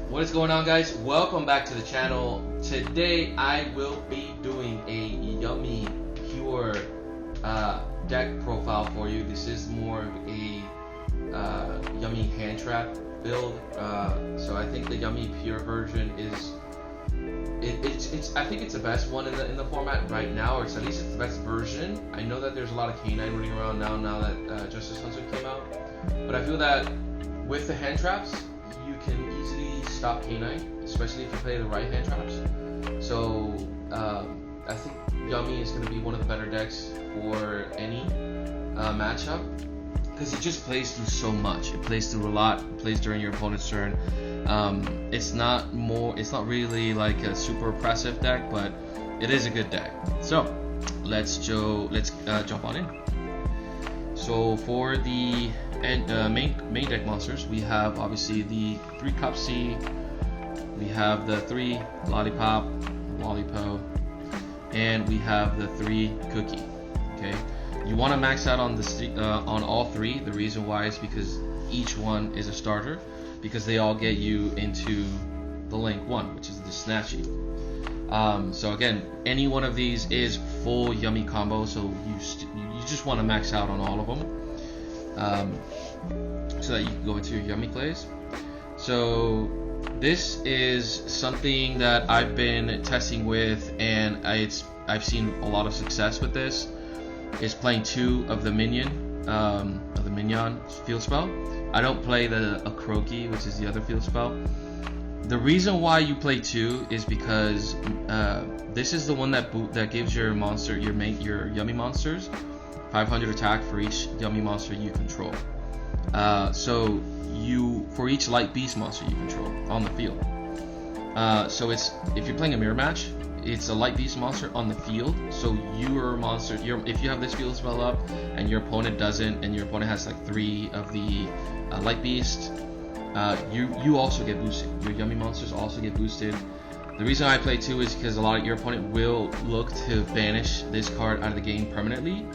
What is going on, guys? Welcome back to the channel. Today I will be doing a yummy pure deck profile for you. This is more of a yummy hand trap build. So I think the yummy pure version is I think it's the best one in the format right now, or at least it's the best version. I know that there's a lot of canine running around now that Justice Hunter came out, but I feel that with the hand traps you can easily stop canine, especially if you play the right hand traps. So I think Yummy is going to be one of the better decks for any matchup, because it just plays through so much. It plays through a lot. It plays during your opponent's turn. It's not really like a super oppressive deck, but it is a good deck. So let's jump on in. So for the main deck monsters, we have obviously the 3 Cupsy, we have the 3 Lollipop, and we have the 3 Cookie. Okay, you want to max out on on all 3. The reason why is because each one is a starter, because they all get you into the link 1, which is the Snatchy. So again, any one of these is full yummy combo, so you just want to max out on all of them, so that you can go into your yummy plays. So this is something that I've been testing with, and I've seen a lot of success with this. Is playing 2 of the minion field spell. I don't play the Akroki, which is the other field spell. The reason why you play 2 is because this is the one that gives your monster, your yummy monsters, 500 attack for each yummy monster you control. So for each light beast monster you control on the field. So if you're playing a mirror match, it's a light beast monster on the field. So your monster, if you have this field spell up and your opponent doesn't, and your opponent has like 3 of the light beast, you also get boosted. Your yummy monsters also get boosted. The reason I play 2 is because your opponent will look to banish this card out of the game permanently.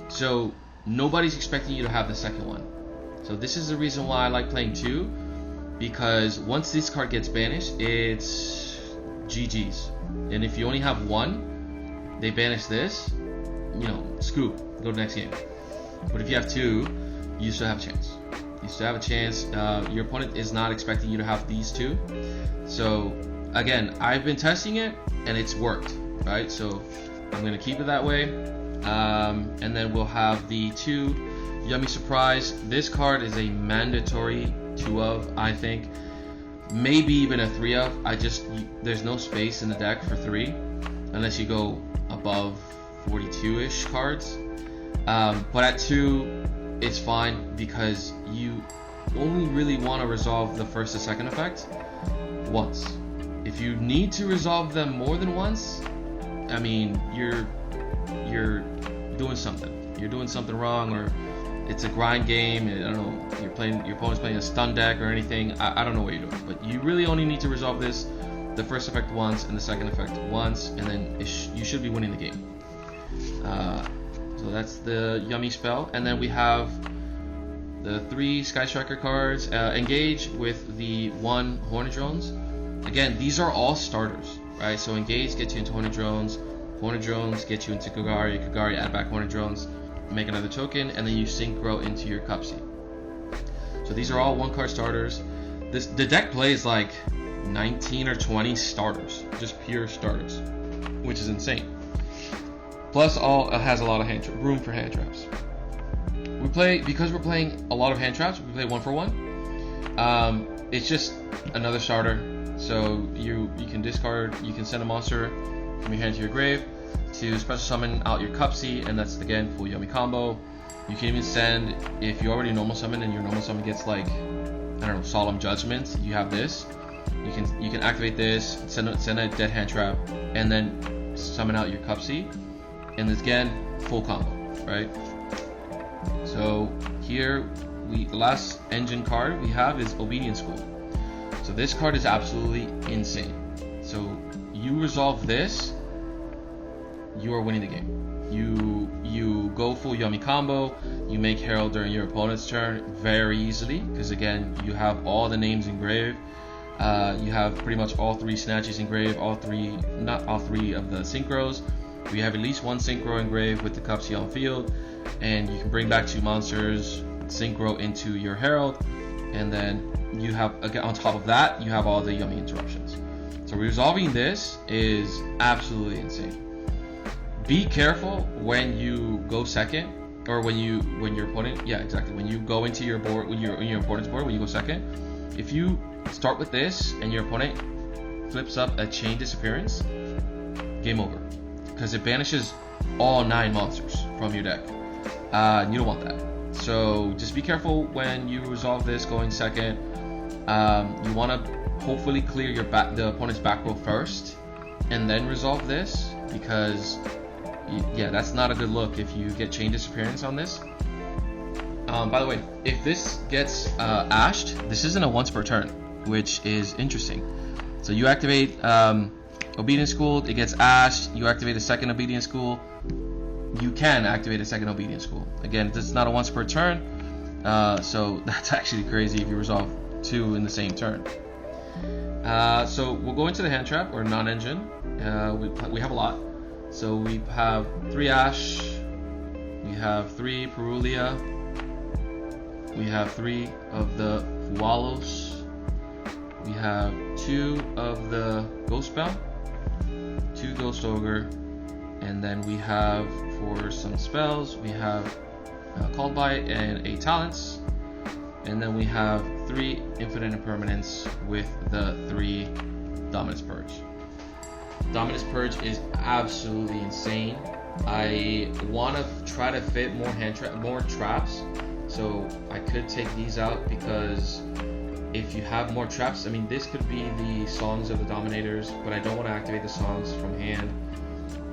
So nobody's expecting you to have the second one. So this is the reason why I like playing 2, because once this card gets banished, it's GG's. And if you only have 1, they banish this, screw, go to the next game. But if you have 2, you still have a chance. You still have a chance. Your opponent is not expecting you to have these 2. So again, I've been testing it and it's worked, right? So I'm gonna keep it that way. And then we'll have the 2 Yummy Surprise. This card is a mandatory 2 of, I think. Maybe even a 3 of. There's no space in the deck for 3 unless you go above 42-ish cards. But at 2, it's fine, because you only really want to resolve the first and second effect once. If you need to resolve them more than once, I mean, you're doing something. You're doing something wrong, or it's a grind game. I don't know. Your opponent's playing a stun deck or anything. I don't know what you're doing, but you really only need to resolve the first effect once and the second effect once, and then you should be winning the game. So that's the yummy spell. And then we have the 3 Sky Striker cards. Engage with the 1 Hornet Drones. Again, these are all starters, right? So Engage gets you into Hornet Drones get you into Kagari add back Hornet Drones, make another token, and then you synchro into your Cupsy. So these are all 1-card starters. The deck plays like 19 or 20 starters, just pure starters, which is insane. Plus, it has a lot of room for hand traps. Because we're playing a lot of hand traps. We play 1 for 1. It's just another starter. So you can discard. You can send a monster from your hand to your grave to special summon out your Cupsy, and that's again full yummy combo. You can even send, if you already normal summon and your normal summon gets like, I don't know, Solemn Judgment, you have this. You can activate this, send a dead hand trap, and then summon out your Cupsy. And this again, full combo, right? So here, the last engine card we have is Obedience School. So this card is absolutely insane. So you resolve this, you are winning the game. You go full yummy combo, you make Herald during your opponent's turn very easily, because again, you have all the names engraved. You have pretty much all 3 Snatchies engraved, not all three of the Synchros. We have at least 1 Synchro engraved with the Cupsy on field, and you can bring back 2 monsters, Synchro into your Herald, and then you have, again, on top of that, you have all the Yummy interruptions. So resolving this is absolutely insane. Be careful when you go second, or when your opponent, when you go into your board, when you're in your opponent's board, when you go second. If you start with this and your opponent flips up a Chain Disappearance, game over, because it banishes all 9 monsters from your deck. You don't want that. So just be careful when you resolve this going second. You want to hopefully clear the opponent's back row first, and then resolve this, because that's not a good look if you get Chain Disappearance on this. By the way, if this gets ashed, this isn't a once per turn, which is interesting. So you activate Obedience School, it gets ashed, you activate a second Obedience School, you can activate a second Obedience School. Again, this is not a once per turn, so that's actually crazy if you resolve 2 in the same turn. So we'll go into the hand trap, or non-engine. We have a lot. So we have 3 Ash, we have 3 Perulia, we have 3 of the Fualos, we have 2 of the Ghost Spell, 2 Ghost Ogre, and then we have, for some spells, we have Called By and 8 Talents, and then we have 3 Infinite Impermanence with the 3 Dominus Purge. Dominus Purge is absolutely insane. I want to try to fit more traps, so I could take these out, because if you have more traps, I mean, this could be the songs of the Dominators, but I don't want to activate the songs from hand.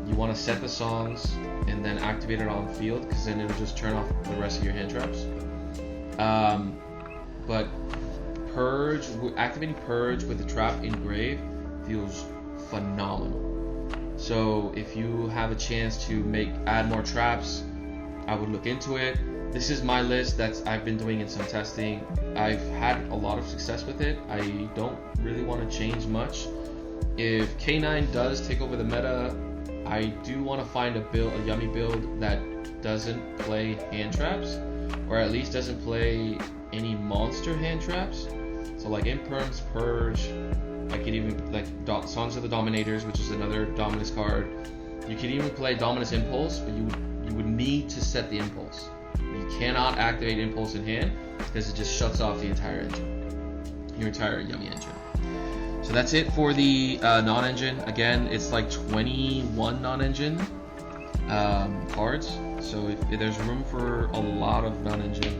You want to set the songs and then activate it on field, because then it'll just turn off the rest of your hand traps. But activating Purge with the trap engraved feels phenomenal. So if you have a chance to add more traps, I would look into it. This is my list that I've been doing in some testing. I've had a lot of success with it. I don't really want to change much. If K9 does take over the meta, I do want to find a Yummy build that doesn't play hand traps, or at least doesn't play any monster hand traps. So like Imperms, Purge, I could even like Songs of the Dominators, which is another Dominus card. You could even play Dominus Impulse, but you would need to set the Impulse. You cannot activate Impulse in hand, because it just shuts off the entire engine, your entire Yummy engine. So that's it for the non-engine. Again, it's like 21 non-engine cards, so if there's room for a lot of non-engine,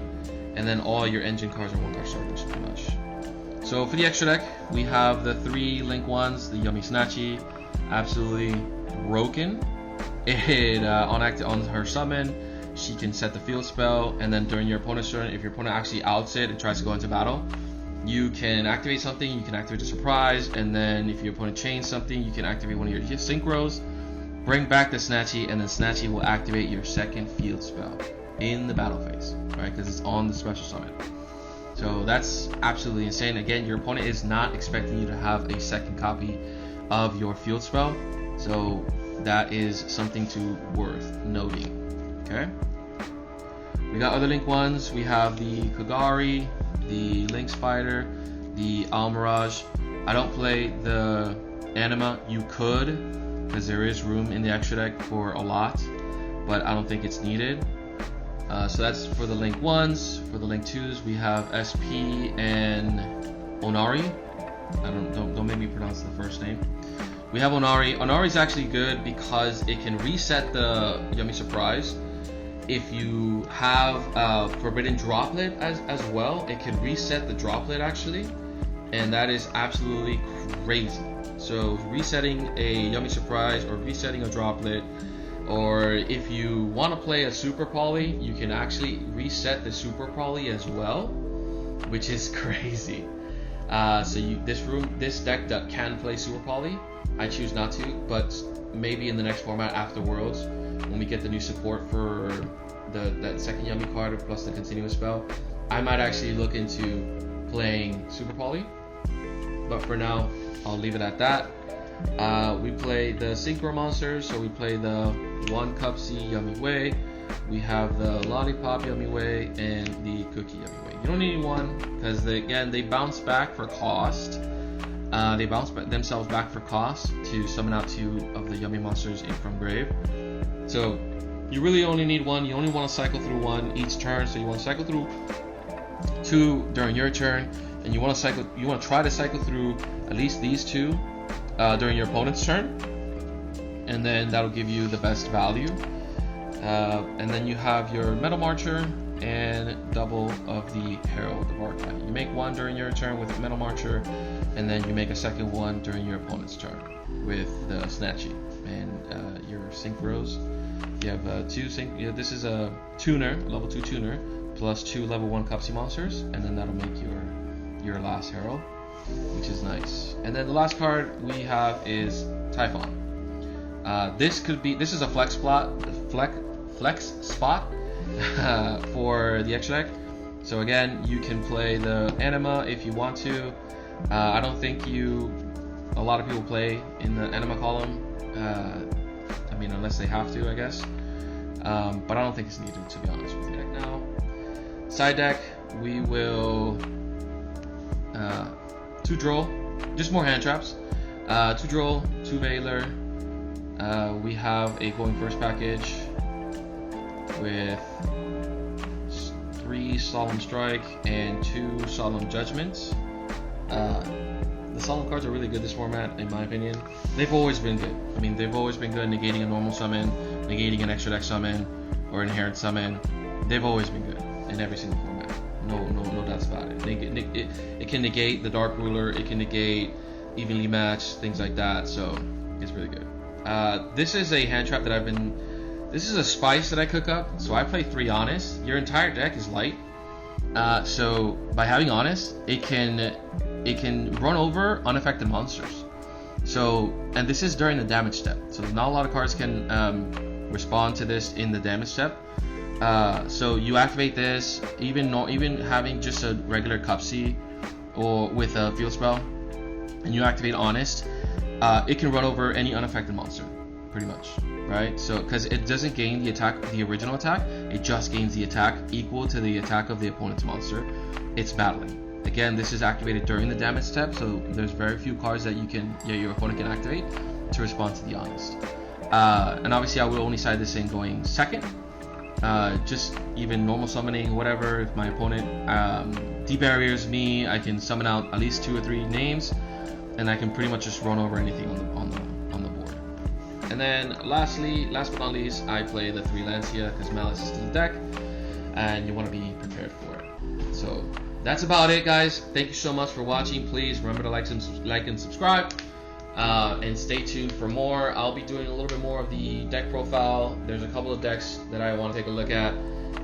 and then all your engine cards are 1-card starters, pretty much. So for the extra deck, we have the 3 Link 1s, the Yummy Snatchy, absolutely broken. It on her summon, she can set the field spell, and then during your opponent's turn, if your opponent actually outs it and tries to go into battle, you can activate something, you can activate a surprise, and then if your opponent chains something, you can activate one of your Synchros, bring back the Snatchy, and then Snatchy will activate your second field spell in the battle phase, right? Because it's on the special summon. So that's absolutely insane. Again, your opponent is not expecting you to have a second copy of your field spell, so that is something worth noting. Okay. We got other Link 1s. We have the Kagari, the Link Spider, the Almirage. I don't play the Anima. You could, because there is room in the extra deck for a lot, but I don't think it's needed. So that's for the Link 1s. For the Link 2s, we have SP and Onari. Don't make me pronounce the first name. We have Onari. Onari is actually good because it can reset the Yummy Surprise. If you have Forbidden Droplet as well, it can reset the Droplet actually, and that is absolutely crazy. So resetting a Yummy Surprise or resetting a Droplet, or if you want to play a Super Poly, you can actually reset the Super Poly as well, which is crazy. This deck that can play Super Poly, I choose not to, but maybe in the next format after Worlds, when we get the new support for that second Yummy card plus the continuous spell, I might actually look into playing Super Poly. but for now, I'll leave it at that. We play the synchro monsters, so we play the 1 Cupsy Yummy Way, we have the Lollipop Yummy Way, and the Cookie Yummy Way. You don't need one because they bounce back for cost. They bounce themselves back for cost to summon out 2 of the Yummy monsters in from grave. So you really only need 1. You only want to cycle through 1 each turn. So you want to cycle through 2 during your turn, and you want to try to cycle through at least these 2 during your opponent's turn, and then that'll give you the best value. And then you have your Metal Marcher and double of the Herald of Archive. You make 1 during your turn with Metal Marcher, and then you make a second 1 during your opponent's turn with the Snatchy. And your synchros, you have 2 sync. This is a tuner, level 2 tuner, plus 2 level 1 Cupsy monsters, and then that'll make your last Herald, which is nice. And then the last card we have is Typhon. This is a flex spot for the extra deck. So again, you can play the Anima if you want to. I don't think a lot of people play in the Anima column. I mean, unless they have to, I guess. But I don't think it's needed, to be honest with you. Now, side deck, we will 2 Droll, just more hand traps. 2 Droll, 2 Veiler. We have a going first package with 3 Solemn Strike and 2 Solemn Judgments. The Solemn cards are really good this format, in my opinion. They've always been good. I mean, they've always been good, negating a normal summon, negating an extra deck summon, or inherent summon. They've always been good in every single format. No doubts about it. It can negate the Dark Ruler, it can negate evenly matched, things like that, so it's really good. This is a hand trap that this is a spice that I cook up. So I play 3 Honest. Your entire deck is light. So by having Honest, it can run over unaffected monsters. So, and this is during the damage step. So not a lot of cards can respond to this in the damage step. So you activate this, even having just a regular Cupsy or with a field spell, and you activate Honest, it can run over any unaffected monster, pretty much, right? So, because it doesn't gain the original attack, it just gains the attack equal to the attack of the opponent's monster it's battling. Again, this is activated during the damage step, so there's very few cards that your opponent can activate to respond to the Honest. And obviously, I will only side this in going second. Just even normal summoning, whatever. If my opponent debarriers me, I can summon out at least 2 or 3 names, and I can pretty much just run over anything on the board. And then last but not least, I play the 3 Lancia because Malice is in the deck, and you want to be prepared for it. So that's about it, guys. Thank you so much for watching. Please remember to like and subscribe, and stay tuned for more. I'll be doing a little bit more of the deck profile. There's a couple of decks that I want to take a look at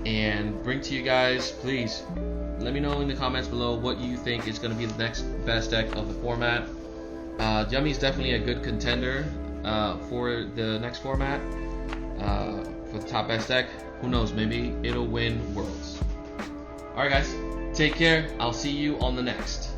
and bring to you guys. Please let me know in the comments below what you think is going to be the next best deck of the format. Yummy is definitely a good contender for the next format, for the top best deck. Who knows, maybe it'll win Worlds. Alright guys, take care. I'll see you on the next.